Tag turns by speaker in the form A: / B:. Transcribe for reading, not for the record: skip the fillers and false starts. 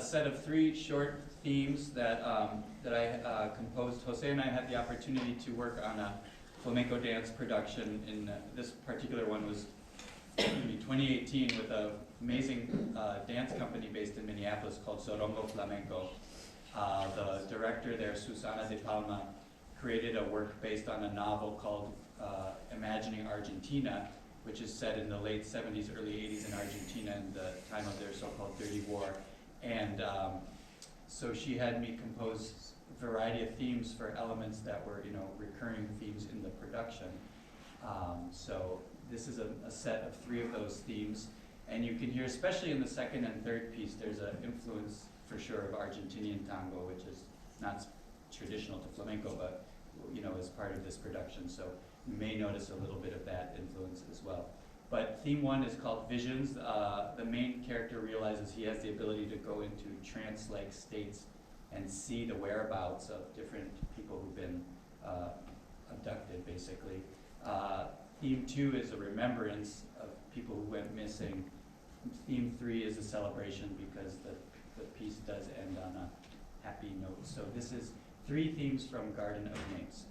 A: set of 3 short themes that I composed. Jose and I had the opportunity to work on a flamenco dance production. In this particular one was 2018 with an amazing dance company based in Minneapolis called Sorongo Flamenco. The director there, Susana de Palma, created a work based on a novel called Imagining Argentina, which is set in the late 70s, early 80s in Argentina in the time of their so-called dirty war. And so she had me compose a variety of themes for elements that were, recurring themes in the production. So this is a set of 3 of those themes. And you can hear, especially in the second and third piece, there's an influence for sure of Argentinian tango, which is not traditional to flamenco, but is part of this production. So you may notice a little bit of that influence as well. But theme 1 is called Visions. The main character realizes he has the ability to go into trance-like states and see the whereabouts of different people who've been abducted, basically. Theme 2 is a remembrance of people who went missing. Theme 3 is a celebration because the piece does end on a happy note. So this is 3 themes from Garden of Names.